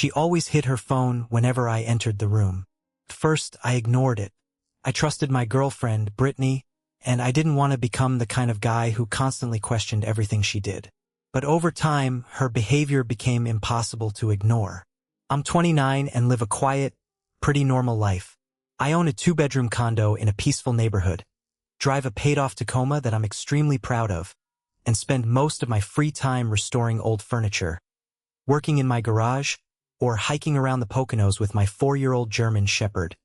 She always hid her phone whenever I entered the room. At first, I ignored it. I trusted my girlfriend, Brittany, and I didn't want to become the kind of guy who constantly questioned everything she did. But over time, her behavior became impossible to ignore. I'm 29 and live a quiet, pretty normal life. I own a 2-bedroom condo in a peaceful neighborhood, drive a paid-off Tacoma that I'm extremely proud of, and spend most of my free time restoring old furniture, working in my garage, or hiking around the Poconos with my 4-year-old German Shepherd,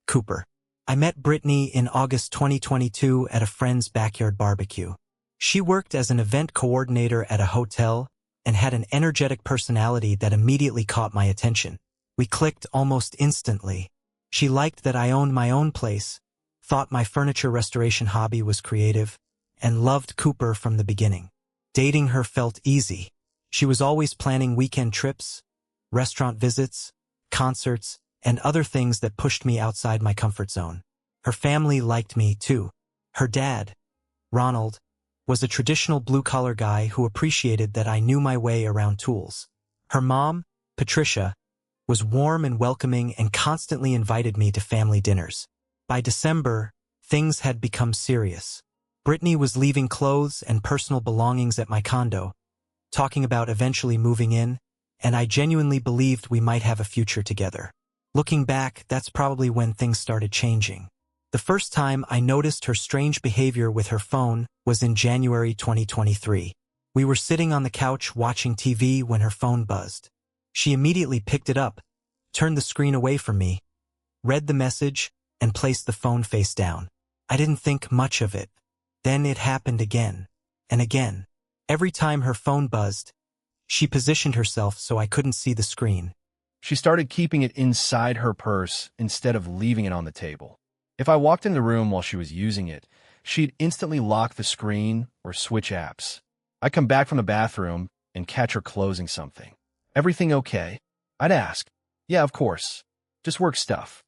Cooper. I met Brittany in August 2022 at a friend's backyard barbecue. She worked as an event coordinator at a hotel and had an energetic personality that immediately caught my attention. We clicked almost instantly. She liked that I owned my own place, thought my furniture restoration hobby was creative, and loved Cooper from the beginning. Dating her felt easy. She was always planning weekend trips, restaurant visits, concerts, and other things that pushed me outside my comfort zone. Her family liked me, too. Her dad, Ronald, was a traditional blue-collar guy who appreciated that I knew my way around tools. Her mom, Patricia, was warm and welcoming and constantly invited me to family dinners. By December, things had become serious. Brittany was leaving clothes and personal belongings at my condo, talking about eventually moving in, and I genuinely believed we might have a future together. Looking back, that's probably when things started changing. The first time I noticed her strange behavior with her phone was in January 2023. We were sitting on the couch watching TV when her phone buzzed. She immediately picked it up, turned the screen away from me, read the message, and placed the phone face down. I didn't think much of it. Then it happened again, and again. Every time her phone buzzed, she positioned herself so I couldn't see the screen. She started keeping it inside her purse instead of leaving it on the table. If I walked in the room while she was using it, she'd instantly lock the screen or switch apps. I'd come back from the bathroom and catch her closing something. "Everything okay?" I'd ask. "Yeah, of course. Just work stuff."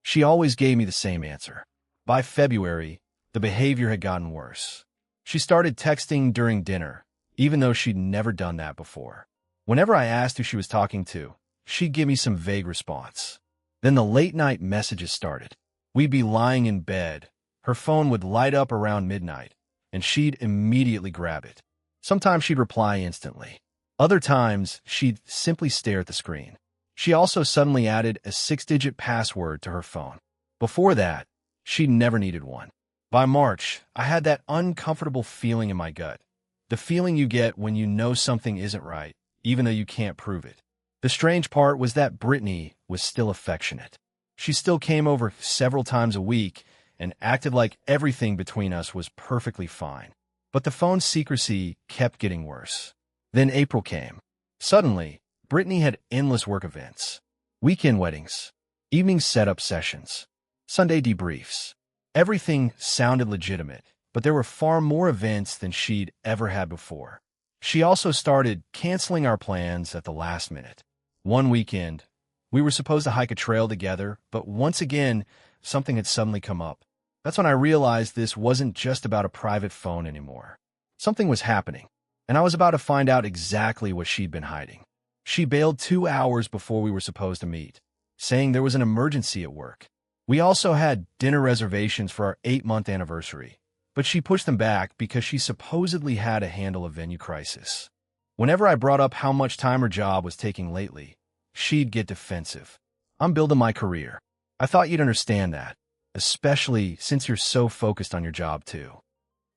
She always gave me the same answer. By February, the behavior had gotten worse. She started texting during dinner, even though she'd never done that before. Whenever I asked who she was talking to, she'd give me some vague response. Then the late-night messages started. We'd be lying in bed. Her phone would light up around midnight, and she'd immediately grab it. Sometimes she'd reply instantly. Other times, she'd simply stare at the screen. She also suddenly added a 6-digit password to her phone. Before that, she never needed one. By March, I had that uncomfortable feeling in my gut. The feeling you get when you know something isn't right, even though you can't prove it. The strange part was that Brittany was still affectionate. She still came over several times a week and acted like everything between us was perfectly fine. But the phone secrecy kept getting worse. Then April came. Suddenly, Brittany had endless work events. Weekend weddings, evening setup sessions, Sunday debriefs. Everything sounded legitimate, but there were far more events than she'd ever had before. She also started canceling our plans at the last minute. One weekend, we were supposed to hike a trail together, but once again, something had suddenly come up. That's when I realized this wasn't just about a private phone anymore. Something was happening, and I was about to find out exactly what she'd been hiding. She bailed 2 hours before we were supposed to meet, saying there was an emergency at work. We also had dinner reservations for our 8-month anniversary, but she pushed them back because she supposedly had to handle a venue crisis. Whenever I brought up how much time her job was taking lately, she'd get defensive. "I'm building my career. I thought you'd understand that, especially since you're so focused on your job too."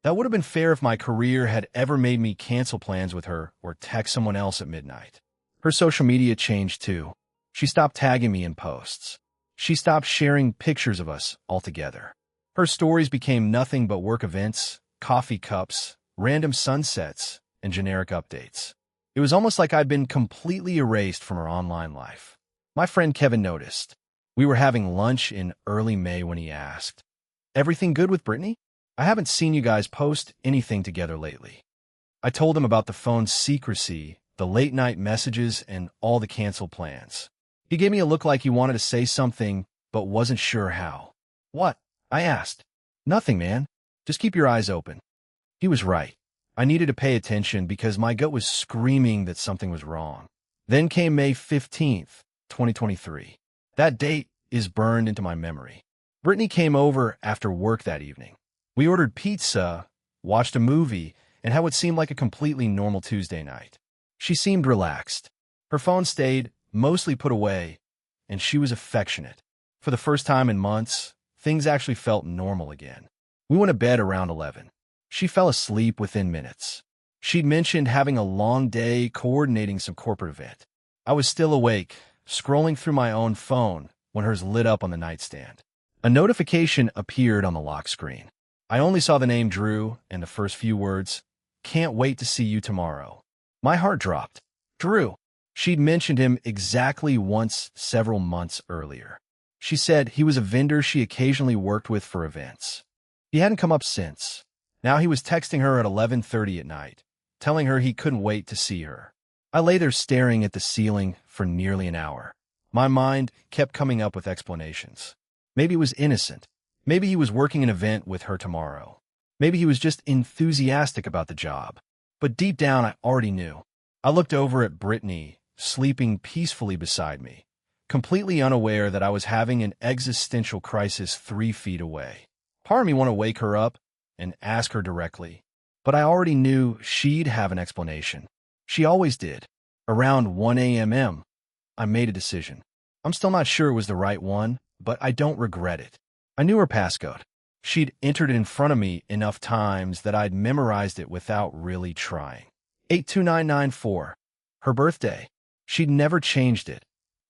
That would have been fair if my career had ever made me cancel plans with her or text someone else at midnight. Her social media changed too. She stopped tagging me in posts. She stopped sharing pictures of us altogether. Her stories became nothing but work events, coffee cups, random sunsets, and generic updates. It was almost like I'd been completely erased from her online life. My friend Kevin noticed. We were having lunch in early May when he asked, "Everything good with Brittany? I haven't seen you guys post anything together lately." I told him about the phone's secrecy, the late-night messages, and all the canceled plans. He gave me a look like he wanted to say something, but wasn't sure how. "What?" I asked. "Nothing, man. Just keep your eyes open." He was right. I needed to pay attention because my gut was screaming that something was wrong. Then came May 15th, 2023. That date is burned into my memory. Brittany came over after work that evening. We ordered pizza, watched a movie, and had what seemed like a completely normal Tuesday night. She seemed relaxed. Her phone stayed mostly put away, and she was affectionate. For the first time in months, things actually felt normal again. We went to bed around 11. She fell asleep within minutes. She'd mentioned having a long day coordinating some corporate event. I was still awake, scrolling through my own phone when hers lit up on the nightstand. A notification appeared on the lock screen. I only saw the name Drew and the first few words, "Can't wait to see you tomorrow." My heart dropped. Drew. She'd mentioned him exactly once several months earlier. She said he was a vendor she occasionally worked with for events. He hadn't come up since. Now he was texting her at 11:30 at night, telling her he couldn't wait to see her. I lay there staring at the ceiling for nearly an hour. My mind kept coming up with explanations. Maybe it was innocent. Maybe he was working an event with her tomorrow. Maybe he was just enthusiastic about the job. But deep down, I already knew. I looked over at Brittany, sleeping peacefully beside me, completely unaware that I was having an existential crisis 3 feet away. Part of me wanted to wake her up and ask her directly, but I already knew she'd have an explanation. She always did. Around 1 a.m., I made a decision. I'm still not sure it was the right one, but I don't regret it. I knew her passcode. She'd entered it in front of me enough times that I'd memorized it without really trying. 82994. Her birthday. She'd never changed it,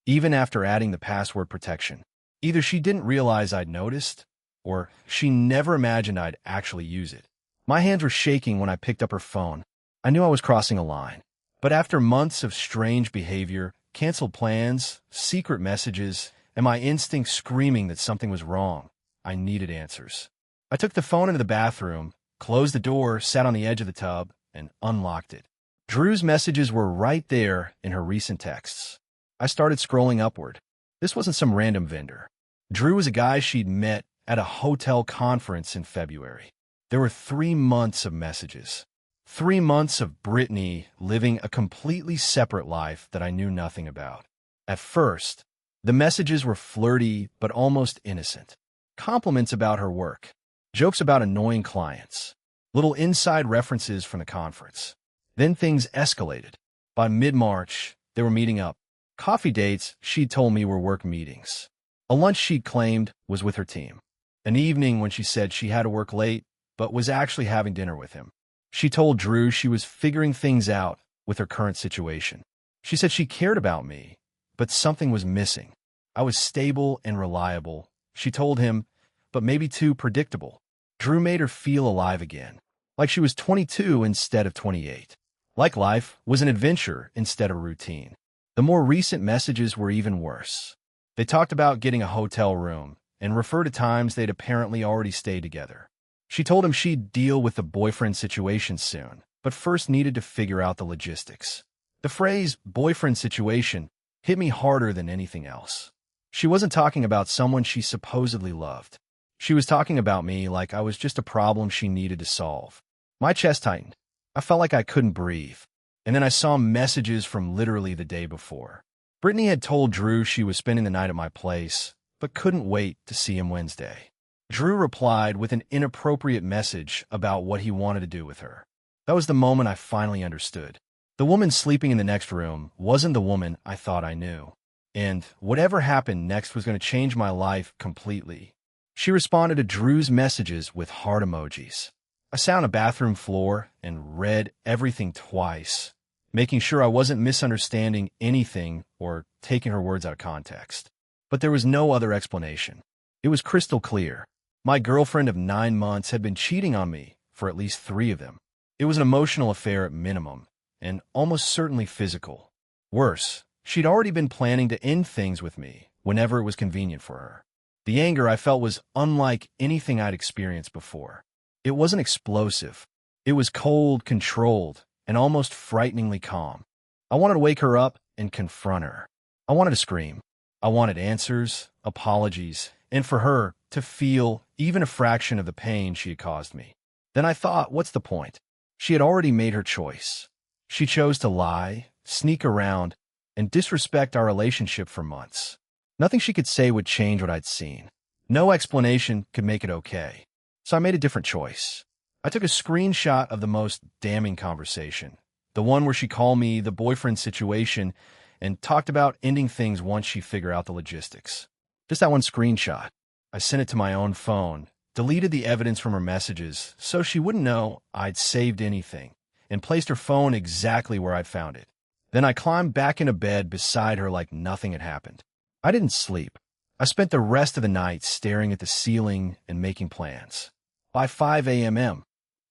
even after adding the password protection. Either she didn't realize I'd noticed, or she never imagined I'd actually use it. My hands were shaking when I picked up her phone. I knew I was crossing a line. But after months of strange behavior, canceled plans, secret messages, and my instincts screaming that something was wrong, I needed answers. I took the phone into the bathroom, closed the door, sat on the edge of the tub, and unlocked it. Drew's messages were right there in her recent texts. I started scrolling upward. This wasn't some random vendor. Drew was a guy she'd met at a hotel conference in February. There were 3 months of messages. 3 months of Brittany living a completely separate life that I knew nothing about. At first, the messages were flirty but almost innocent. Compliments about her work, jokes about annoying clients, little inside references from the conference. Then things escalated. By mid-March, they were meeting up. Coffee dates she'd told me were work meetings. A lunch she'd claimed was with her team. An evening when she said she had to work late, but was actually having dinner with him. She told Drew she was figuring things out with her current situation. She said she cared about me, but something was missing. I was stable and reliable, she told him, but maybe too predictable. Drew made her feel alive again, like she was 22 instead of 28. Like life was an adventure instead of routine. The more recent messages were even worse. They talked about getting a hotel room and referred to times they'd apparently already stayed together. She told him she'd deal with the boyfriend situation soon, but first needed to figure out the logistics. The phrase boyfriend situation hit me harder than anything else. She wasn't talking about someone she supposedly loved. She was talking about me like I was just a problem she needed to solve. My chest tightened. I felt like I couldn't breathe. And then I saw messages from literally the day before. Brittany had told Drew she was spending the night at my place, but couldn't wait to see him Wednesday. Drew replied with an inappropriate message about what he wanted to do with her. That was the moment I finally understood. The woman sleeping in the next room wasn't the woman I thought I knew. And whatever happened next was going to change my life completely. She responded to Drew's messages with heart emojis. I sat on a bathroom floor and read everything twice, making sure I wasn't misunderstanding anything or taking her words out of context. But there was no other explanation. It was crystal clear. My girlfriend of 9 months had been cheating on me for at least 3 of them. It was an emotional affair at minimum, and almost certainly physical. Worse, she'd already been planning to end things with me whenever it was convenient for her. The anger I felt was unlike anything I'd experienced before. It wasn't explosive. It was cold, controlled, and almost frighteningly calm. I wanted to wake her up and confront her. I wanted to scream. I wanted answers, apologies, and for her to feel even a fraction of the pain she had caused me. Then I thought, what's the point? She had already made her choice. She chose to lie, sneak around, and disrespect our relationship for months. Nothing she could say would change what I'd seen. No explanation could make it okay. So I made a different choice. I took a screenshot of the most damning conversation, the one where she called me the boyfriend situation and talked about ending things once she figured out the logistics. Just that one screenshot. I sent it to my own phone, deleted the evidence from her messages so she wouldn't know I'd saved anything, and placed her phone exactly where I'd found it. Then I climbed back into bed beside her like nothing had happened. I didn't sleep. I spent the rest of the night staring at the ceiling and making plans. By 5 a.m.,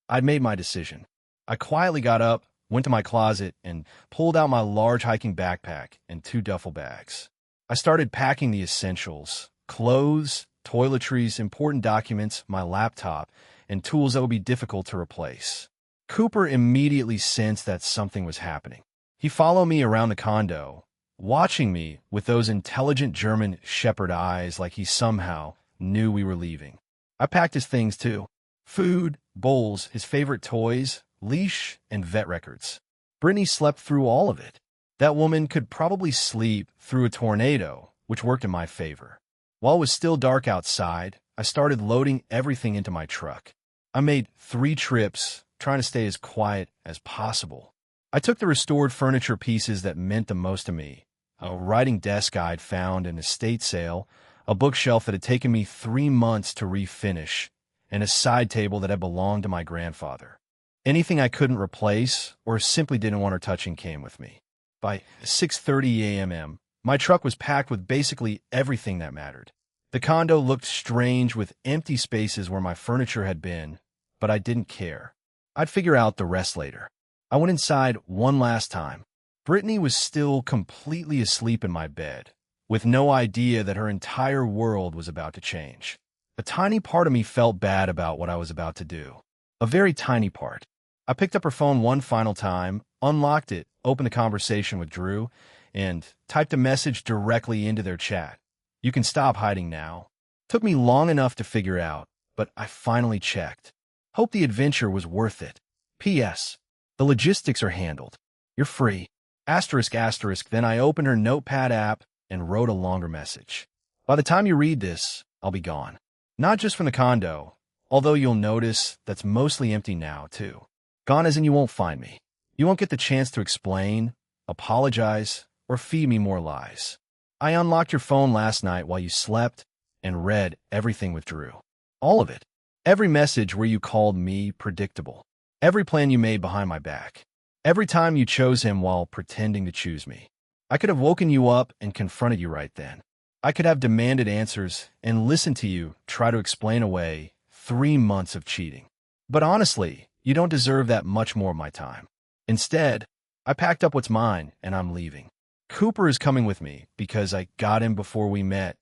I'd made my decision. I quietly got up, went to my closet, and pulled out my large hiking backpack and 2 duffel bags. I started packing the essentials: clothes, toiletries, important documents, my laptop, and tools that would be difficult to replace. Cooper immediately sensed that something was happening. He followed me around the condo, watching me with those intelligent German shepherd eyes like he somehow knew we were leaving. I packed his things too: food, bowls, his favorite toys, leash, and vet records. Brittany slept through all of it. That woman could probably sleep through a tornado, which worked in my favor. While it was still dark outside, I started loading everything into my truck. I made 3 trips, trying to stay as quiet as possible. I took the restored furniture pieces that meant the most to me: a writing desk I'd found in an estate sale, a bookshelf that had taken me 3 months to refinish, and a side table that had belonged to my grandfather. Anything I couldn't replace or simply didn't want her touching came with me. By 6:30 a.m., my truck was packed with basically everything that mattered. The condo looked strange with empty spaces where my furniture had been, but I didn't care. I'd figure out the rest later. I went inside one last time. Brittany was still completely asleep in my bed, with no idea that her entire world was about to change. A tiny part of me felt bad about what I was about to do. A very tiny part. I picked up her phone one final time, unlocked it, opened a conversation with Drew, and typed a message directly into their chat. "You can stop hiding now." Took me long enough to figure out, but I finally checked. Hope the adventure was worth it. P.S. The logistics are handled. You're free. Asterisk, asterisk. Then I opened her notepad app and wrote a longer message. By the time you read this, I'll be gone. Not just from the condo, although you'll notice that's mostly empty now, too. Gone as in you won't find me. You won't get the chance to explain, apologize, or feed me more lies. I unlocked your phone last night while you slept and read everything with Drew. All of it. Every message where you called me predictable. Every plan you made behind my back. Every time you chose him while pretending to choose me. I could have woken you up and confronted you right then. I could have demanded answers and listened to you try to explain away 3 months of cheating. But honestly, you don't deserve that much more of my time. Instead, I packed up what's mine and I'm leaving. Cooper is coming with me because I got him before we met,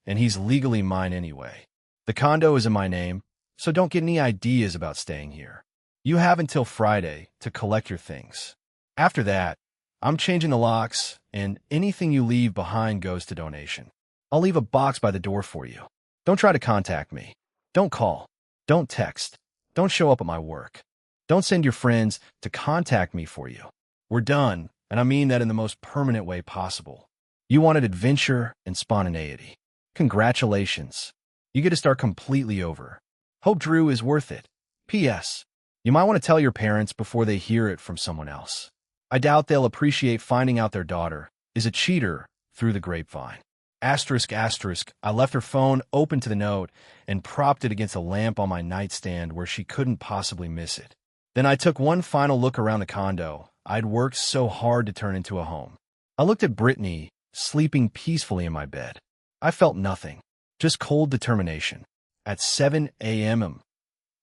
and he's legally mine anyway. The condo is in my name, so don't get any ideas about staying here. You have until Friday to collect your things. After that, I'm changing the locks, and anything you leave behind goes to donation. I'll leave a box by the door for you. Don't try to contact me. Don't call. Don't text. Don't show up at my work. Don't send your friends to contact me for you. We're done, and I mean that in the most permanent way possible. You wanted adventure and spontaneity. Congratulations. You get to start completely over. Hope Drew is worth it. P.S. You might want to tell your parents before they hear it from someone else. I doubt they'll appreciate finding out their daughter is a cheater through the grapevine. Asterisk, asterisk. I left her phone open to the note and propped it against a lamp on my nightstand where she couldn't possibly miss it. Then I took one final look around the condo I'd worked so hard to turn into a home. I looked at Brittany, sleeping peacefully in my bed. I felt nothing, just cold determination. At 7 a.m.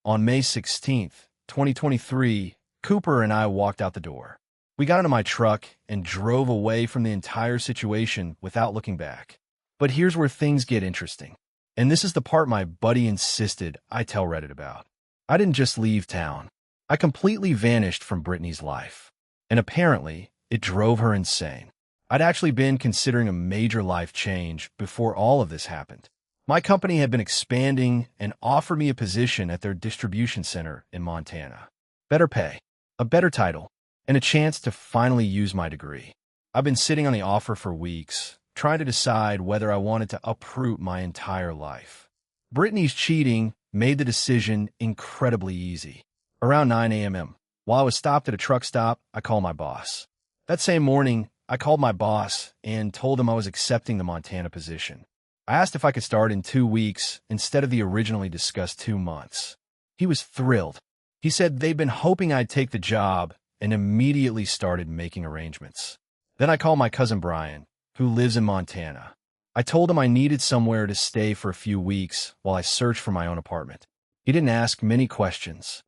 on May 16th, 2023, Cooper and I walked out the door. We got into my truck and drove away from the entire situation without looking back. But here's where things get interesting. And this is the part my buddy insisted I tell Reddit about. I didn't just leave town. I completely vanished from Brittany's life. And apparently, it drove her insane. I'd actually been considering a major life change before all of this happened. My company had been expanding and offered me a position at their distribution center in Montana. Better pay, a better title, and a chance to finally use my degree. I've been sitting on the offer for weeks, trying to decide whether I wanted to uproot my entire life. Brittany's cheating made the decision incredibly easy. Around 9 a.m., while I was stopped at a truck stop, I called my boss. That same morning, I called my boss and told him I was accepting the Montana position. I asked if I could start in 2 weeks instead of the originally discussed 2 months. He was thrilled. He said they'd been hoping I'd take the job and immediately started making arrangements. Then I called my cousin Brian, who lives in Montana. I told him I needed somewhere to stay for a few weeks while I searched for my own apartment. He didn't ask many questions.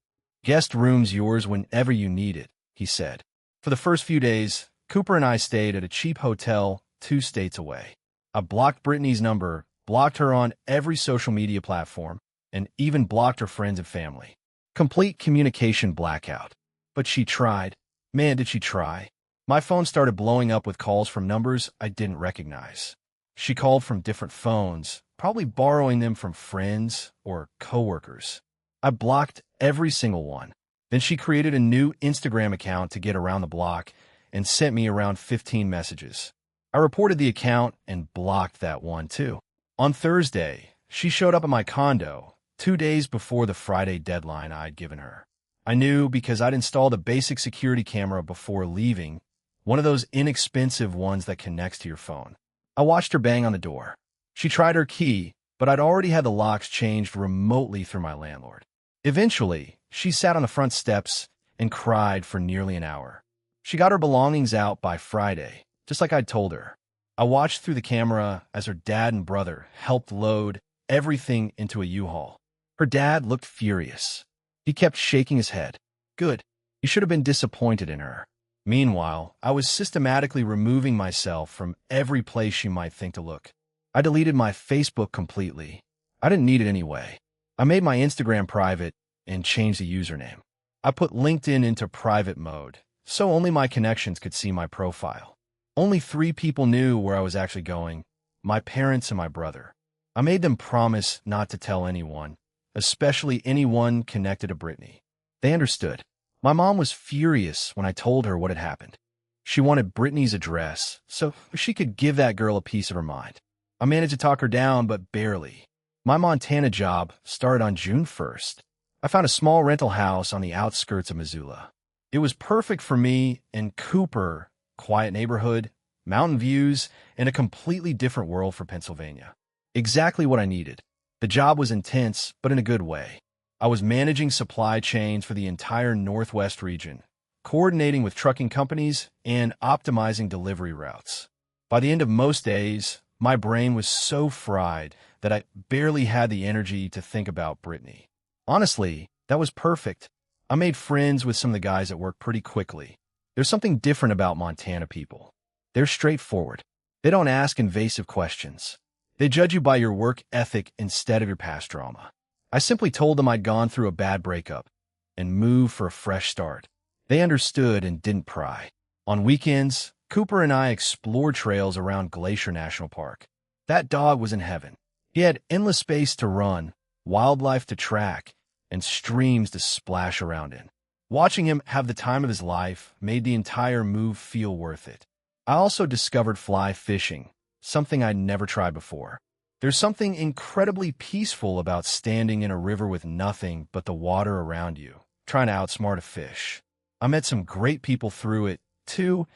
"Guest room's yours whenever you need it," he said. For the first few days, Cooper and I stayed at a cheap hotel 2 states away. I blocked Brittany's number, blocked her on every social media platform, and even blocked her friends and family. Complete communication blackout. But she tried. Man, did she try. My phone started blowing up with calls from numbers I didn't recognize. She called from different phones, probably borrowing them from friends or coworkers. I blocked every single one. Then she created a new Instagram account to get around the block and sent me around 15 messages. I reported the account and blocked that one too. On Thursday, she showed up at my condo 2 days before the Friday deadline I'd given her. I knew because I'd installed a basic security camera before leaving, one of those inexpensive ones that connects to your phone. I watched her bang on the door. She tried her key, but I'd already had the locks changed remotely through my landlord. Eventually, she sat on the front steps and cried for nearly an hour. She got her belongings out by Friday, just like I'd told her. I watched through the camera as her dad and brother helped load everything into a U-Haul. Her dad looked furious. He kept shaking his head. Good. He should have been disappointed in her. Meanwhile, I was systematically removing myself from every place she might think to look. I deleted my Facebook completely. I didn't need it anyway. I made my Instagram private and changed the username. I put LinkedIn into private mode, so only my connections could see my profile. Only 3 people knew where I was actually going, my parents and my brother. I made them promise not to tell anyone, especially anyone connected to Brittany. They understood. My mom was furious when I told her what had happened. She wanted Brittany's address so she could give that girl a piece of her mind. I managed to talk her down, but barely. My Montana job started on June 1st. I found a small rental house on the outskirts of Missoula. It was perfect for me and Cooper, quiet neighborhood, mountain views, and a completely different world for Pennsylvania. Exactly what I needed. The job was intense, but in a good way. I was managing supply chains for the entire Northwest region, coordinating with trucking companies, and optimizing delivery routes. By the end of most days, my brain was so fried that I barely had the energy to think about Brittany. Honestly, that was perfect. I made friends with some of the guys at work pretty quickly. There's something different about Montana people. They're straightforward. They don't ask invasive questions. They judge you by your work ethic instead of your past drama. I simply told them I'd gone through a bad breakup and moved for a fresh start. They understood and didn't pry. On weekends, Cooper and I explored trails around Glacier National Park. That dog was in heaven. He had endless space to run, wildlife to track, and streams to splash around in. Watching him have the time of his life made the entire move feel worth it. I also discovered fly fishing, something I'd never tried before. There's something incredibly peaceful about standing in a river with nothing but the water around you, trying to outsmart a fish. I met some great people through it, too,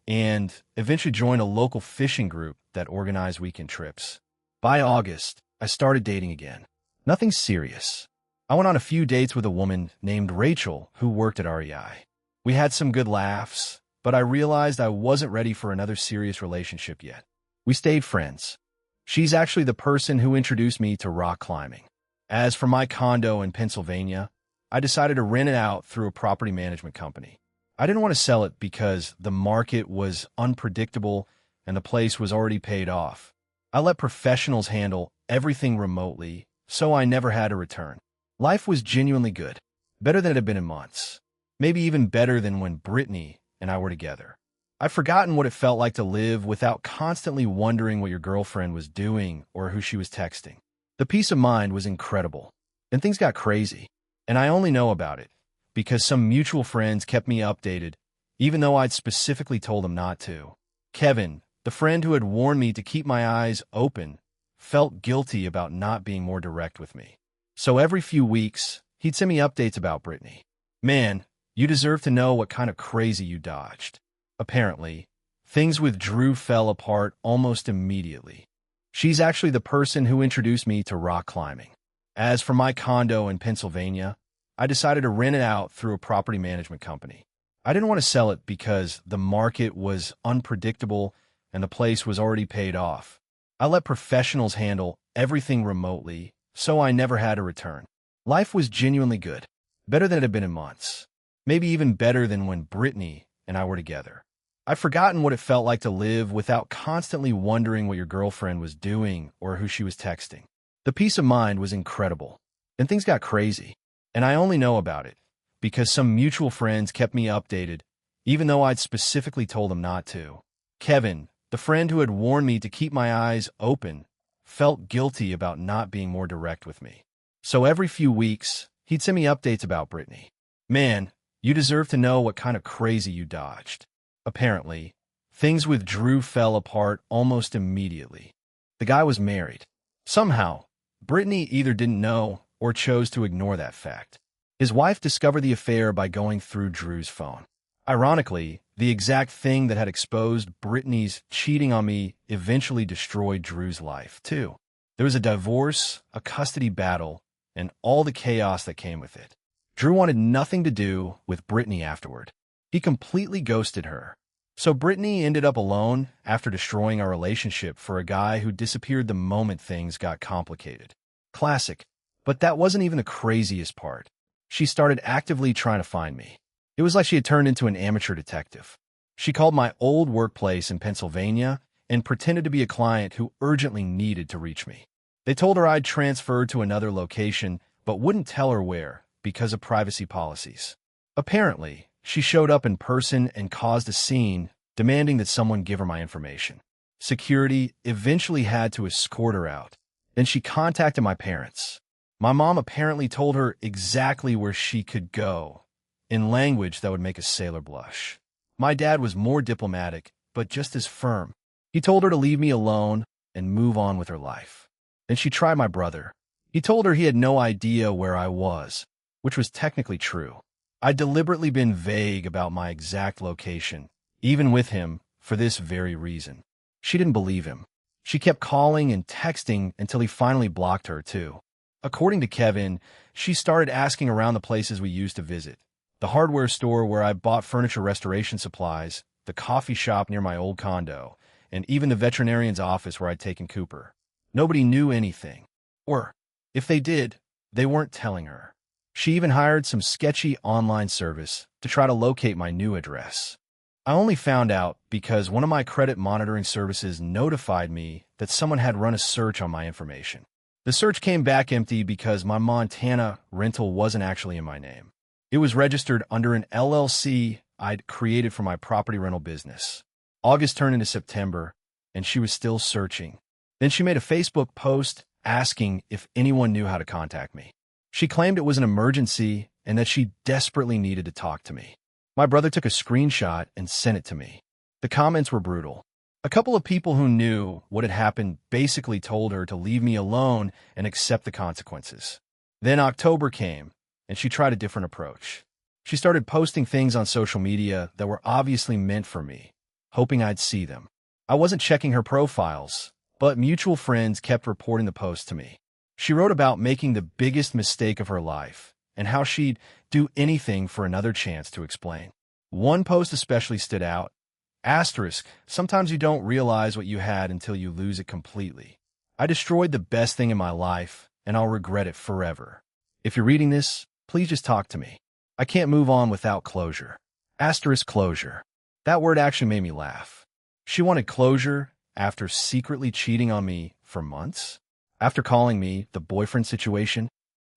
and eventually joined a local fishing group that organized weekend trips. By August, I started dating again. Nothing serious. I went on a few dates with a woman named Rachel who worked at REI. We had some good laughs, but I realized I wasn't ready for another serious relationship yet. We stayed friends. She's actually the person who introduced me to rock climbing. As for my condo in Pennsylvania, I decided to rent it out through a property management company. I didn't want to sell it because the market was unpredictable and the place was already paid off. I let professionals handle everything remotely, so I never had a return. Life was genuinely good, better than it had been in months, maybe even better than when Brittany and I were together. I'd forgotten what it felt like to live without constantly wondering what your girlfriend was doing or who she was texting. The peace of mind was incredible. Then things got crazy, and I only know about it because some mutual friends kept me updated, even though I'd specifically told them not to. Kevin, the friend who had warned me to keep my eyes open, felt guilty about not being more direct with me. So every few weeks, he'd send me updates about Brittany. Man, you deserve to know what kind of crazy you dodged. Apparently, things with Drew fell apart almost immediately. She's actually the person who introduced me to rock climbing. As for my condo in Pennsylvania, I decided to rent it out through a property management company. I didn't want to sell it because the market was unpredictable and the place was already paid off. I let professionals handle everything remotely, so I never had a return. Life was genuinely good, better than it had been in months, maybe even better than when Brittany and I were together. I'd forgotten what it felt like to live without constantly wondering what your girlfriend was doing or who she was texting. The peace of mind was incredible. Then things got crazy, and I only know about it because some mutual friends kept me updated, even though I'd specifically told them not to. Kevin, the friend who had warned me to keep my eyes open, felt guilty about not being more direct with me. So every few weeks, he'd send me updates about Brittany. Man, you deserve to know what kind of crazy you dodged. Apparently, things with Drew fell apart almost immediately. The guy was married. Somehow, Brittany either didn't know or chose to ignore that fact. His wife discovered the affair by going through Drew's phone. Ironically, the exact thing that had exposed Brittany's cheating on me eventually destroyed Drew's life, too. There was a divorce, a custody battle, and all the chaos that came with it. Drew wanted nothing to do with Brittany afterward. He completely ghosted her. So Brittany ended up alone after destroying our relationship for a guy who disappeared the moment things got complicated. Classic. But that wasn't even the craziest part. She started actively trying to find me. It was like she had turned into an amateur detective. She called my old workplace in Pennsylvania and pretended to be a client who urgently needed to reach me. They told her I'd transferred to another location, but wouldn't tell her where because of privacy policies. Apparently, she showed up in person and caused a scene, demanding that someone give her my information. Security eventually had to escort her out. Then she contacted my parents. My mom apparently told her exactly where she could go, in language that would make a sailor blush. My dad was more diplomatic, but just as firm. He told her to leave me alone and move on with her life. Then she tried my brother. He told her he had no idea where I was, which was technically true. I'd deliberately been vague about my exact location, even with him, for this very reason. She didn't believe him. She kept calling and texting until he finally blocked her, too. According to Kevin, she started asking around the places we used to visit. The hardware store where I bought furniture restoration supplies, the coffee shop near my old condo, and even the veterinarian's office where I'd taken Cooper. Nobody knew anything. Or, if they did, they weren't telling her. She even hired some sketchy online service to try to locate my new address. I only found out because one of my credit monitoring services notified me that someone had run a search on my information. The search came back empty because my Montana rental wasn't actually in my name. It was registered under an LLC I'd created for my property rental business. August turned into September, and she was still searching. Then she made a Facebook post asking if anyone knew how to contact me. She claimed it was an emergency and that she desperately needed to talk to me. My brother took a screenshot and sent it to me. The comments were brutal. A couple of people who knew what had happened basically told her to leave me alone and accept the consequences. Then October came, and she tried a different approach. She started posting things on social media that were obviously meant for me, hoping I'd see them. I wasn't checking her profiles, but mutual friends kept reporting the posts to me. She wrote about making the biggest mistake of her life and how she'd do anything for another chance to explain. One post especially stood out. Asterisk, sometimes you don't realize what you had until you lose it completely. I destroyed the best thing in my life, and I'll regret it forever. If you're reading this, please just talk to me. I can't move on without closure. Asterisk closure. That word actually made me laugh. She wanted closure after secretly cheating on me for months? After calling me the boyfriend situation?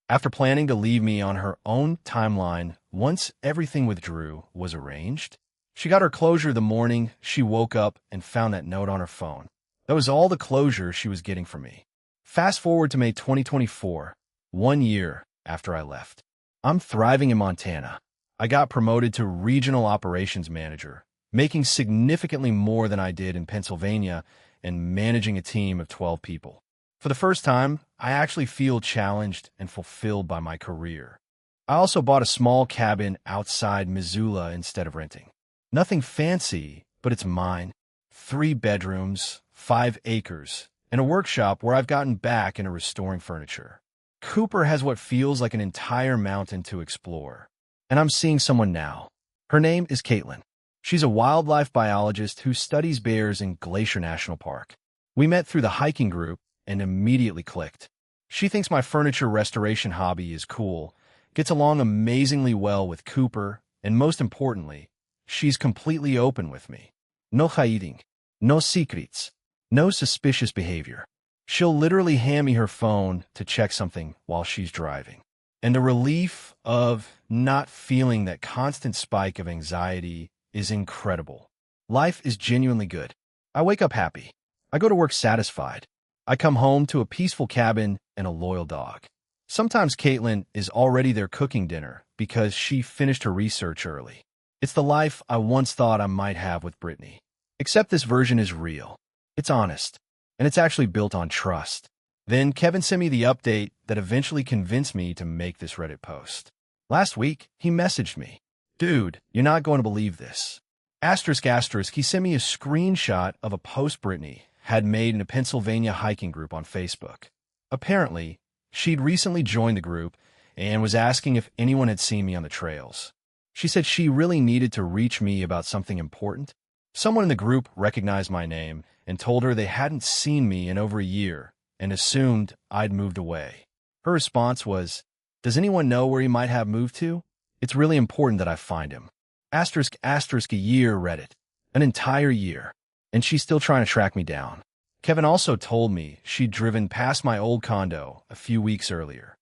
After planning to leave me on her own timeline once everything with Drew was arranged? She got her closure the morning she woke up and found that note on her phone. That was all the closure she was getting from me. Fast forward to May 2024, 1 year after I left. I'm thriving in Montana. I got promoted to regional operations manager, making significantly more than I did in Pennsylvania and managing a team of 12 people. For the first time, I actually feel challenged and fulfilled by my career. I also bought a small cabin outside Missoula instead of renting. Nothing fancy, but it's mine. 3 bedrooms, 5 acres, and a workshop where I've gotten back into restoring furniture. Cooper has what feels like an entire mountain to explore. And I'm seeing someone now. Her name is Caitlin. She's a wildlife biologist who studies bears in Glacier National Park. We met through the hiking group and immediately clicked. She thinks my furniture restoration hobby is cool, gets along amazingly well with Cooper, and most importantly, she's completely open with me. No hiding, no secrets, no suspicious behavior. She'll literally hand me her phone to check something while she's driving. And the relief of not feeling that constant spike of anxiety is incredible. Life is genuinely good. I wake up happy. I go to work satisfied. I come home to a peaceful cabin and a loyal dog. Sometimes Caitlin is already there cooking dinner because she finished her research early. It's the life I once thought I might have with Brittany. Except this version is real. It's honest. And it's actually built on trust. Then Kevin sent me the update that eventually convinced me to make this Reddit post. Last week, he messaged me. Dude, you're not going to believe this. Asterisk asterisk, he sent me a screenshot of a post Brittany had made in a Pennsylvania hiking group on Facebook. Apparently, she'd recently joined the group and was asking if anyone had seen me on the trails. She said she really needed to reach me about something important. Someone in the group recognized my name and told her they hadn't seen me in over a year and assumed I'd moved away. Her response was, "Does anyone know where he might have moved to? It's really important that I find him." Asterisk asterisk a year, Reddit. An entire year. And she's still trying to track me down. Kevin also told me she'd driven past my old condo a few weeks earlier.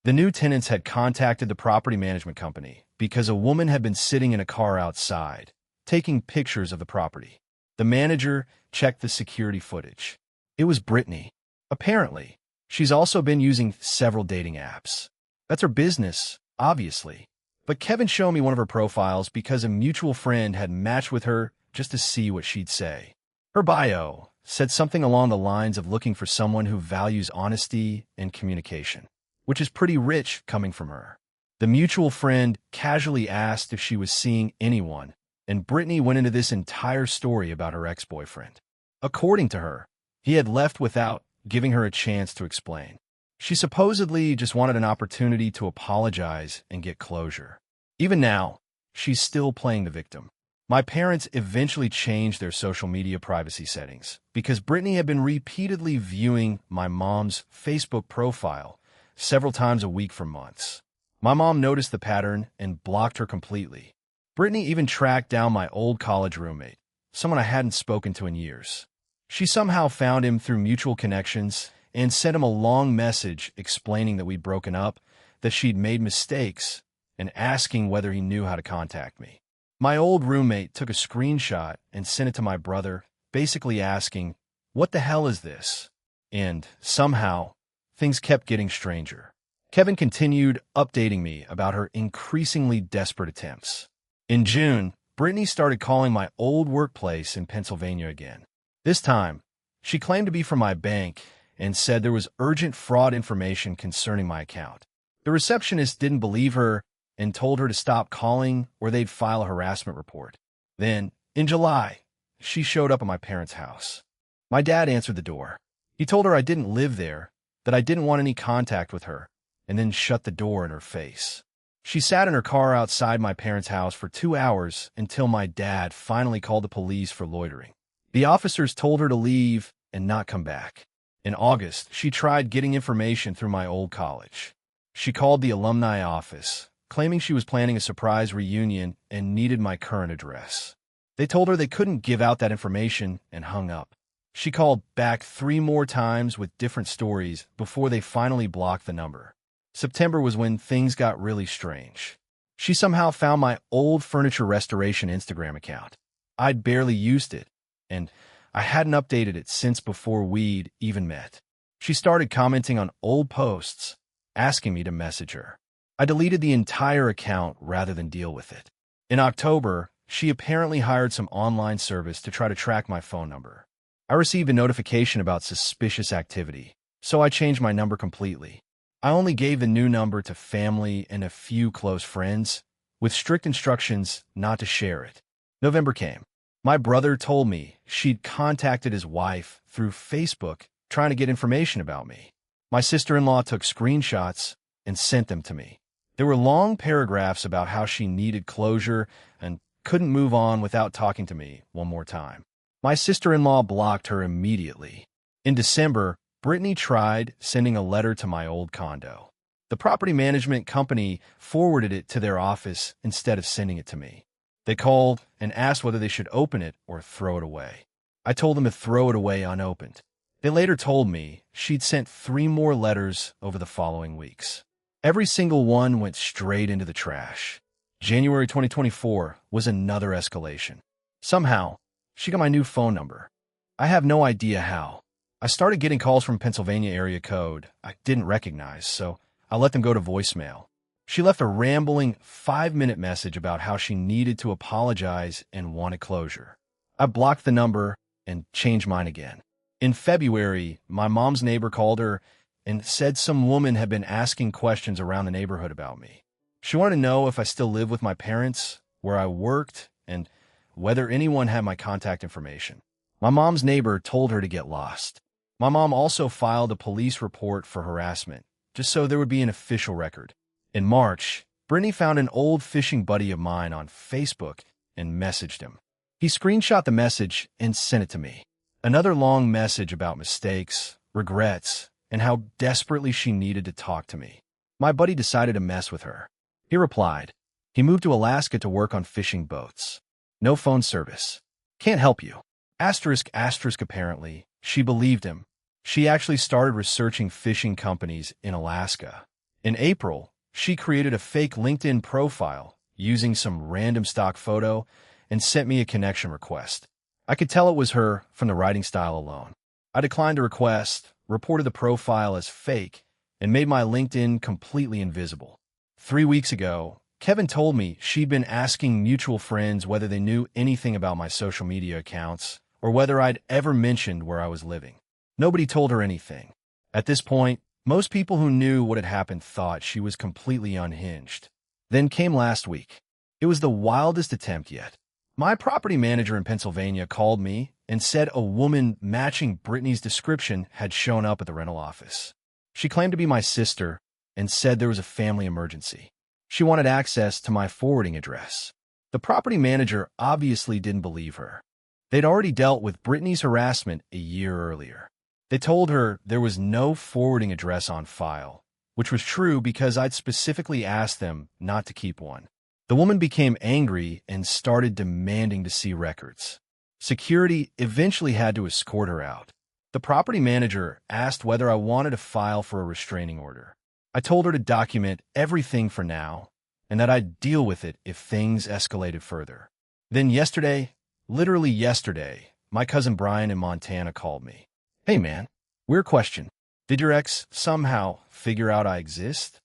The new tenants had contacted the property management company because a woman had been sitting in a car outside, taking pictures of the property. The manager checked the security footage. It was Brittany. Apparently, she's also been using several dating apps. That's her business, obviously. But Kevin showed me one of her profiles because a mutual friend had matched with her just to see what she'd say. Her bio said something along the lines of looking for someone who values honesty and communication, which is pretty rich coming from her. The mutual friend casually asked if she was seeing anyone, and Brittany went into this entire story about her ex-boyfriend. According to her, he had left without giving her a chance to explain. She supposedly just wanted an opportunity to apologize and get closure. Even now, she's still playing the victim. My parents eventually changed their social media privacy settings because Brittany had been repeatedly viewing my mom's Facebook profile several times a week for months. My mom noticed the pattern and blocked her completely. Brittany even tracked down my old college roommate, someone I hadn't spoken to in years. She somehow found him through mutual connections and sent him a long message explaining that we'd broken up, that she'd made mistakes, and asking whether he knew how to contact me. My old roommate took a screenshot and sent it to my brother, basically asking, "What the hell is this?" And somehow, things kept getting stranger. Kevin continued updating me about her increasingly desperate attempts. In June, Brittany started calling my old workplace in Pennsylvania again. This time, she claimed to be from my bank and said there was urgent fraud information concerning my account. The receptionist didn't believe her and told her to stop calling or they'd file a harassment report. Then, in July, she showed up at my parents' house. My dad answered the door. He told her I didn't live there, that I didn't want any contact with her, and then shut the door in her face. She sat in her car outside my parents' house for 2 hours until my dad finally called the police for loitering. The officers told her to leave and not come back. In August, she tried getting information through my old college. She called the alumni office, claiming she was planning a surprise reunion and needed my current address. They told her they couldn't give out that information and hung up. She called back 3 more times with different stories before they finally blocked the number. September was when things got really strange. She somehow found my old furniture restoration Instagram account. I'd barely used it, and I hadn't updated it since before we'd even met. She started commenting on old posts, asking me to message her. I deleted the entire account rather than deal with it. In October, she apparently hired some online service to try to track my phone number. I received a notification about suspicious activity, so I changed my number completely. I only gave the new number to family and a few close friends, with strict instructions not to share it. November came. My brother told me she'd contacted his wife through Facebook trying to get information about me. My sister-in-law took screenshots and sent them to me. There were long paragraphs about how she needed closure and couldn't move on without talking to me one more time. My sister-in-law blocked her immediately. In December, Brittany tried sending a letter to my old condo. The property management company forwarded it to their office instead of sending it to me. They called and asked whether they should open it or throw it away. I told them to throw it away unopened. They later told me she'd sent 3 more letters over the following weeks. Every single one went straight into the trash. January 2024 was another escalation. Somehow, she got my new phone number. I have no idea how. I started getting calls from Pennsylvania area code I didn't recognize, so I let them go to voicemail. She left a rambling 5-minute message about how she needed to apologize and wanted closure. I blocked the number and changed mine again. In February, my mom's neighbor called her and said some woman had been asking questions around the neighborhood about me. She wanted to know if I still live with my parents, where I worked, and whether anyone had my contact information. My mom's neighbor told her to get lost. My mom also filed a police report for harassment, just so there would be an official record. In March, Brittany found an old fishing buddy of mine on Facebook and messaged him. He screenshot the message and sent it to me. Another long message about mistakes, regrets, and how desperately she needed to talk to me. My buddy decided to mess with her. He replied, he moved to Alaska to work on fishing boats. No phone service. Can't help you. Asterisk, asterisk, apparently, she believed him. She actually started researching fishing companies in Alaska. In April, she created a fake LinkedIn profile using some random stock photo and sent me a connection request. I could tell it was her from the writing style alone. I declined the request, reported the profile as fake, and made my LinkedIn completely invisible. 3 weeks ago, Kevin told me she'd been asking mutual friends whether they knew anything about my social media accounts or whether I'd ever mentioned where I was living. Nobody told her anything. At this point, most people who knew what had happened thought she was completely unhinged. Then came last week. It was the wildest attempt yet. My property manager in Pennsylvania called me and said a woman matching Brittany's description had shown up at the rental office. She claimed to be my sister and said there was a family emergency. She wanted access to my forwarding address. The property manager obviously didn't believe her. They'd already dealt with Brittany's harassment a year earlier. They told her there was no forwarding address on file, which was true because I'd specifically asked them not to keep one. The woman became angry and started demanding to see records. Security eventually had to escort her out. The property manager asked whether I wanted to file for a restraining order. I told her to document everything for now and that I'd deal with it if things escalated further. Then yesterday, literally yesterday, my cousin Brian in Montana called me. Hey man, weird question. Did your ex somehow figure out I exist?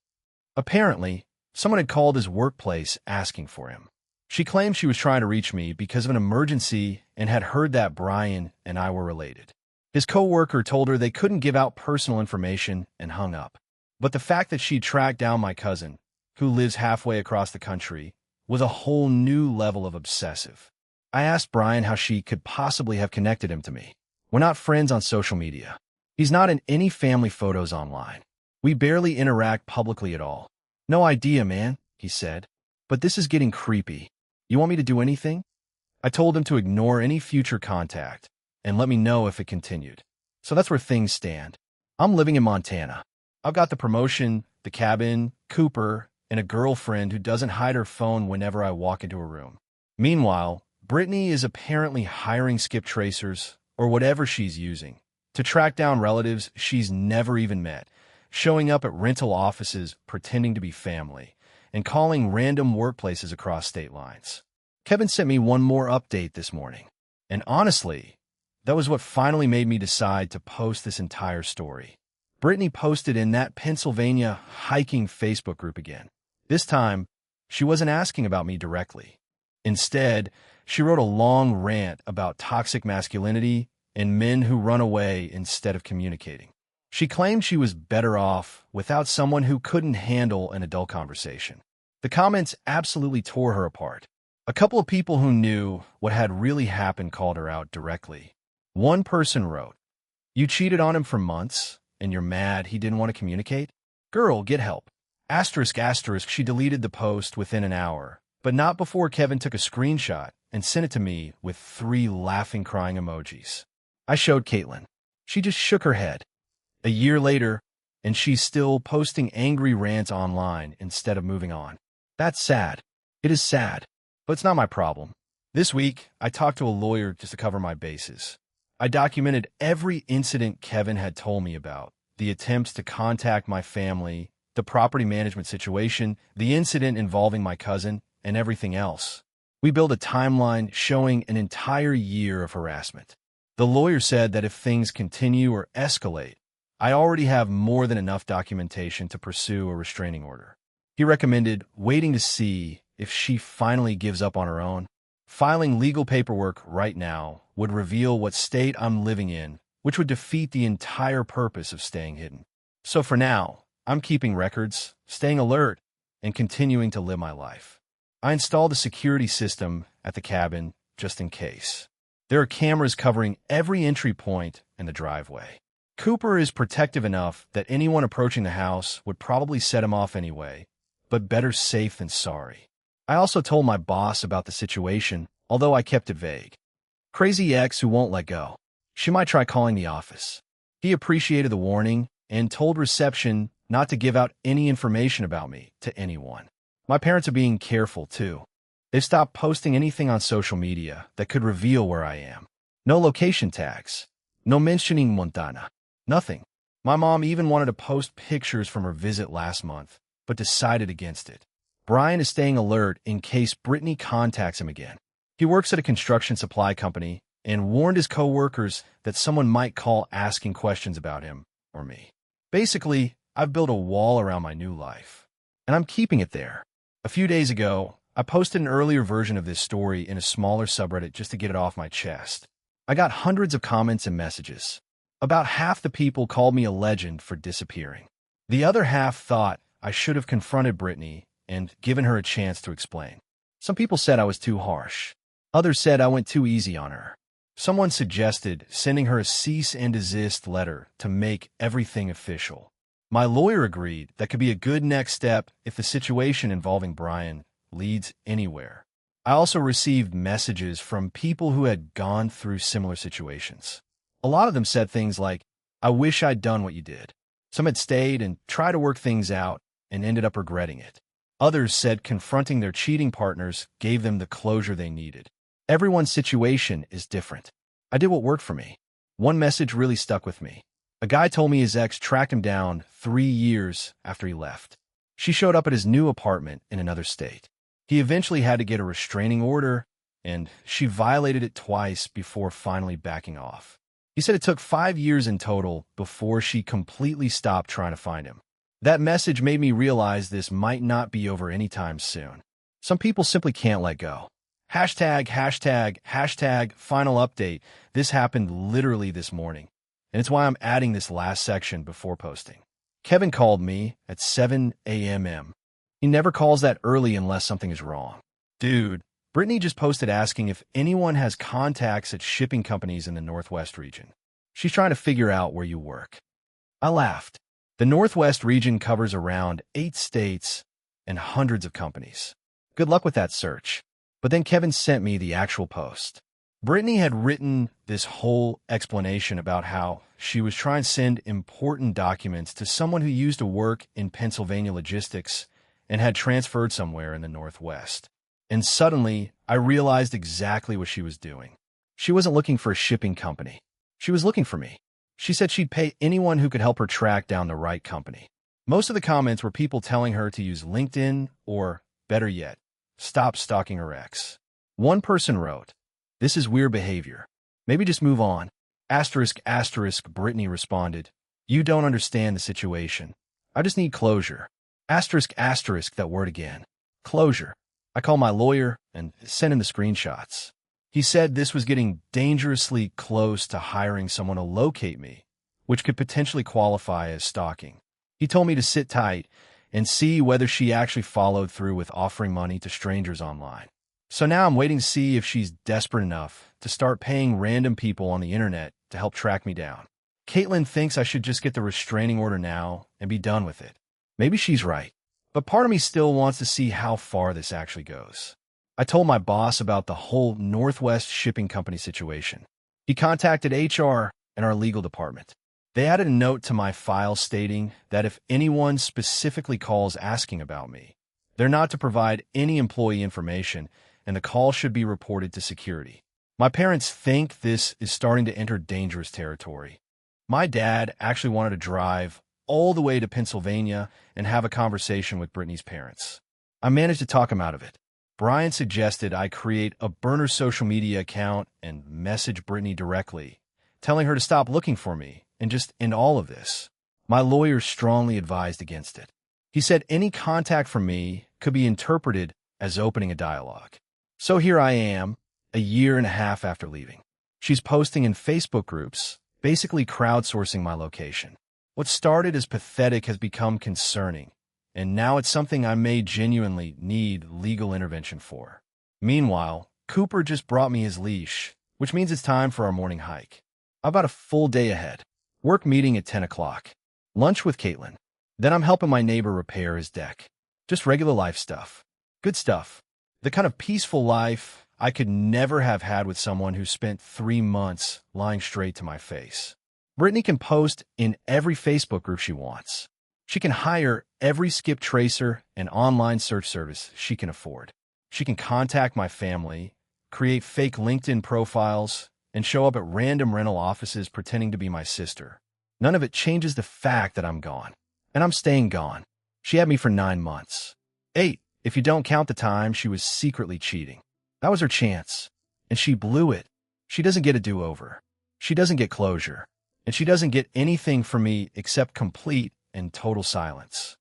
Apparently, someone had called his workplace asking for him. She claimed she was trying to reach me because of an emergency and had heard that Brian and I were related. His coworker told her they couldn't give out personal information and hung up. But the fact that she tracked down my cousin, who lives halfway across the country, was a whole new level of obsessive. I asked Brian how she could possibly have connected him to me. We're not friends on social media. He's not in any family photos online. We barely interact publicly at all. No idea, man, he said. But this is getting creepy. You want me to do anything? I told him to ignore any future contact and let me know if it continued. So that's where things stand. I'm living in Montana. I've got the promotion, the cabin, Cooper, and a girlfriend who doesn't hide her phone whenever I walk into a room. Meanwhile, Brittany is apparently hiring skip tracers, or whatever she's using, to track down relatives she's never even met, showing up at rental offices pretending to be family, and calling random workplaces across state lines. Kevin sent me one more update this morning, and honestly, that was what finally made me decide to post this entire story. Brittany posted in that Pennsylvania hiking Facebook group again. This time, she wasn't asking about me directly. Instead, she wrote a long rant about toxic masculinity and men who run away instead of communicating. She claimed she was better off without someone who couldn't handle an adult conversation. The comments absolutely tore her apart. A couple of people who knew what had really happened called her out directly. One person wrote, "You cheated on him for months, and you're mad he didn't want to communicate? Girl, get help." Asterisk asterisk, she deleted the post within an hour, but not before Kevin took a screenshot and sent it to me with 3 laughing crying emojis. I showed Caitlin. She just shook her head. A year later, and she's still posting angry rants online instead of moving on. That's sad. It is sad, but it's not my problem. This week, I talked to a lawyer just to cover my bases. I documented every incident Kevin had told me about, the attempts to contact my family, the property management situation, the incident involving my cousin, and everything else. We built a timeline showing an entire year of harassment. The lawyer said that if things continue or escalate, I already have more than enough documentation to pursue a restraining order. He recommended waiting to see if she finally gives up on her own. Filing legal paperwork right now would reveal what state I'm living in, which would defeat the entire purpose of staying hidden. So for now, I'm keeping records, staying alert, and continuing to live my life. I installed a security system at the cabin just in case. There are cameras covering every entry point in the driveway. Cooper is protective enough that anyone approaching the house would probably set him off anyway, but better safe than sorry. I also told my boss about the situation, although I kept it vague. Crazy ex who won't let go. She might try calling the office. He appreciated the warning and told reception not to give out any information about me to anyone. My parents are being careful, too. They've stopped posting anything on social media that could reveal where I am. No location tags. No mentioning Montana. Nothing. My mom even wanted to post pictures from her visit last month, but decided against it. Brian is staying alert in case Brittany contacts him again. He works at a construction supply company and warned his co-workers that someone might call asking questions about him or me. Basically, I've built a wall around my new life, and I'm keeping it there. A few days ago, I posted an earlier version of this story in a smaller subreddit just to get it off my chest. I got hundreds of comments and messages. About half the people called me a legend for disappearing. The other half thought I should have confronted Brittany and given her a chance to explain. Some people said I was too harsh. Others said I went too easy on her. Someone suggested sending her a cease and desist letter to make everything official. My lawyer agreed that could be a good next step if the situation involving Brian leads anywhere. I also received messages from people who had gone through similar situations. A lot of them said things like, "I wish I'd done what you did." Some had stayed and tried to work things out and ended up regretting it. Others said confronting their cheating partners gave them the closure they needed. Everyone's situation is different. I did what worked for me. One message really stuck with me. A guy told me his ex tracked him down 3 years after he left. She showed up at his new apartment in another state. He eventually had to get a restraining order, and she violated it twice before finally backing off. He said it took 5 years in total before she completely stopped trying to find him. That message made me realize this might not be over anytime soon. Some people simply can't let go. Hashtag final update. This happened literally this morning, and it's why I'm adding this last section before posting. Kevin called me at 7 a.m. He never calls that early unless something is wrong. Dude, Brittany just posted asking if anyone has contacts at shipping companies in the Northwest region. She's trying to figure out where you work. I laughed. The Northwest region covers around 8 states and hundreds of companies. Good luck with that search. But then Kevin sent me the actual post. Brittany had written this whole explanation about how she was trying to send important documents to someone who used to work in Pennsylvania logistics and had transferred somewhere in the Northwest. And suddenly, I realized exactly what she was doing. She wasn't looking for a shipping company. She was looking for me. She said she'd pay anyone who could help her track down the right company. Most of the comments were people telling her to use LinkedIn or, better yet, stop stalking her ex. One person wrote, "This is weird behavior. Maybe just move on." Asterisk, asterisk, Brittany responded, "You don't understand the situation. I just need closure." Asterisk, asterisk, that word again. Closure. I called my lawyer and sent him the screenshots. He said this was getting dangerously close to hiring someone to locate me, which could potentially qualify as stalking. He told me to sit tight and see whether she actually followed through with offering money to strangers online. So now I'm waiting to see if she's desperate enough to start paying random people on the internet to help track me down. Caitlin thinks I should just get the restraining order now and be done with it. Maybe she's right, but part of me still wants to see how far this actually goes. I told my boss about the whole Northwest Shipping Company situation. He contacted HR and our legal department. They added a note to my file stating that if anyone specifically calls asking about me, they're not to provide any employee information and the call should be reported to security. My parents think this is starting to enter dangerous territory. My dad actually wanted to drive all the way to Pennsylvania and have a conversation with Brittany's parents. I managed to talk him out of it. Brian suggested I create a burner social media account and message Brittany directly, telling her to stop looking for me and just end all of this. My lawyer strongly advised against it. He said any contact from me could be interpreted as opening a dialogue. So here I am, a year and a half after leaving. She's posting in Facebook groups, basically crowdsourcing my location. What started as pathetic has become concerning, and now it's something I may genuinely need legal intervention for. Meanwhile, Cooper just brought me his leash, which means it's time for our morning hike. I've got a full day ahead. Work meeting at 10 o'clock. Lunch with Caitlin. Then I'm helping my neighbor repair his deck. Just regular life stuff. Good stuff. The kind of peaceful life I could never have had with someone who spent 3 months lying straight to my face. Brittany can post in every Facebook group she wants. She can hire every skip tracer and online search service she can afford. She can contact my family, create fake LinkedIn profiles, and show up at random rental offices pretending to be my sister. None of it changes the fact that I'm gone. And I'm staying gone. She had me for 9 months. 8, if you don't count the time she was secretly cheating. That was her chance. And she blew it. She doesn't get a do-over. She doesn't get closure. And she doesn't get anything from me except complete and total silence.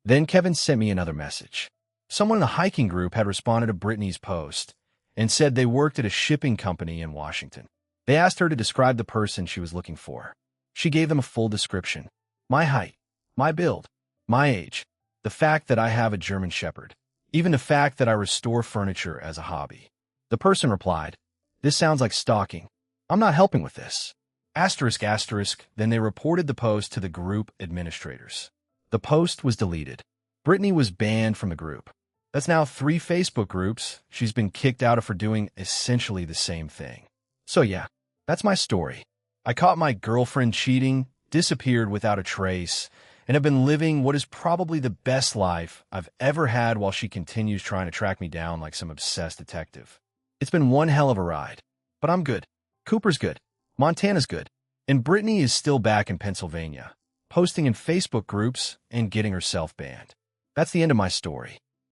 Then Kevin sent me another message. Someone in the hiking group had responded to Brittany's post and said they worked at a shipping company in Washington. They asked her to describe the person she was looking for. She gave them a full description. My height, my build, my age, the fact that I have a German Shepherd, even the fact that I restore furniture as a hobby. The person replied, "This sounds like stalking. I'm not helping with this." Asterisk, asterisk, then they reported the post to the group administrators. The post was deleted. Brittany was banned from the group. That's now 3 Facebook groups she's been kicked out of for doing essentially the same thing. So yeah, that's my story. I caught my girlfriend cheating, disappeared without a trace, and have been living what is probably the best life I've ever had while she continues trying to track me down like some obsessed detective. It's been one hell of a ride, but I'm good. Cooper's good. Montana's good. And Brittany is still back in Pennsylvania, posting in Facebook groups and getting herself banned. That's the end of my story.